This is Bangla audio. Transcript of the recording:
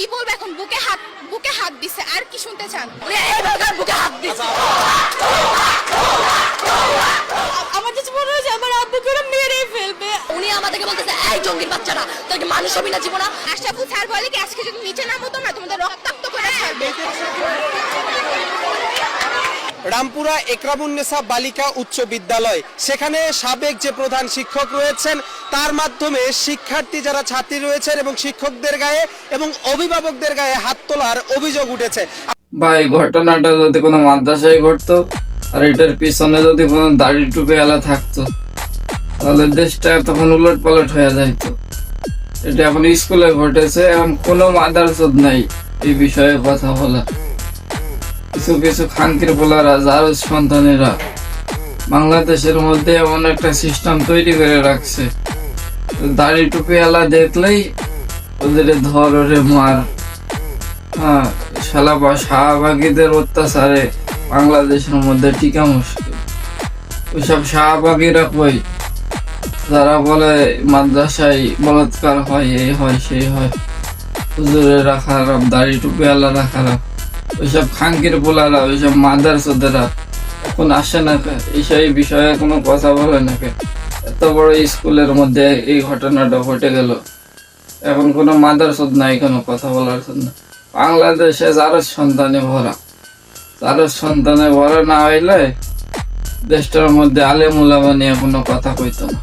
কি বলবো এখন? বুকে হাত দিছে, আর কি শুনতে চান? বুকে হাত দিছে। আমার কাছে মনে হয় যে আমার আব্বুকে ওরা মেরে ফেলবে। উনি আমাদেরকে বলতেছে এই জঙ্গির বাচ্চারা তোর কি মানুষ হবি না জীবনা। আশরাফুল স্যার বলে কি আজকে যদি নিচে নামতো না তোমাদের রক্তাক্ত করে ছাড়বে। রামপুরা একরামুন্নেসা বালিকা উচ্চ বিদ্যালয়, সেখানে সাবেক যে প্রধান শিক্ষক রয়েছেন তার মাধ্যমে শিক্ষার্থী যারা ছাত্রী রয়েছেন এবং শিক্ষকদের গায়ে এবং অভিভাবকদের গায়ে হাত তোলার অভিযোগ উঠেছে। ভাই ঘটনাটা যদি কোনো মাদ্রাসায় ঘটতো আর এটার পিছনে যদি কোনো দাড়ি টুপি এলা থাকতো তাহলে দেশটা তখন উলট পালট হয়ে যাইতো। এটা এখন স্কুলে ঘটেছে, এখন কোনো মাদারসদ নাই এই বিষয়ে কথা বলা। কিছু কিছু খানকির পোলারা যার সন্তানেরা বাংলাদেশের মধ্যে এমন একটা সিস্টেম তৈরি করে রাখছে, দাড়ি টুপি এলা দেখলেই ওদের ধর ওরে মার। হ্যাঁ, শাহবাগীদের অত্যাচারে বাংলাদেশের মধ্যে টিকা মুশকিল। ওইসব শাহবাগীরা কই যারা বলে মাদ্রাসায় বলাৎকার হয়, এই হয় সেই হয়, হুজুরেরা খারাপ, দাড়ি টুপি আল্লাহরা খারাপ, ওইসব খানকির পোলারা ওইসব মাদ্রাসাদেরা এখন আসে না, এইসব বিষয়ে কোনো কথা বলে না। এত বড় স্কুলের মধ্যে এই ঘটনাটা ঘটে গেল, এখন কোনো মাদ্রাসাদ নাই কোনো কথা বলার জন্য। বাংলাদেশে যার সন্তানে ভরা, যার সন্তানে ভরা না হইলে দেশটার মধ্যে আলেম উলামা নিয়ে কোনো কথা কইতো না।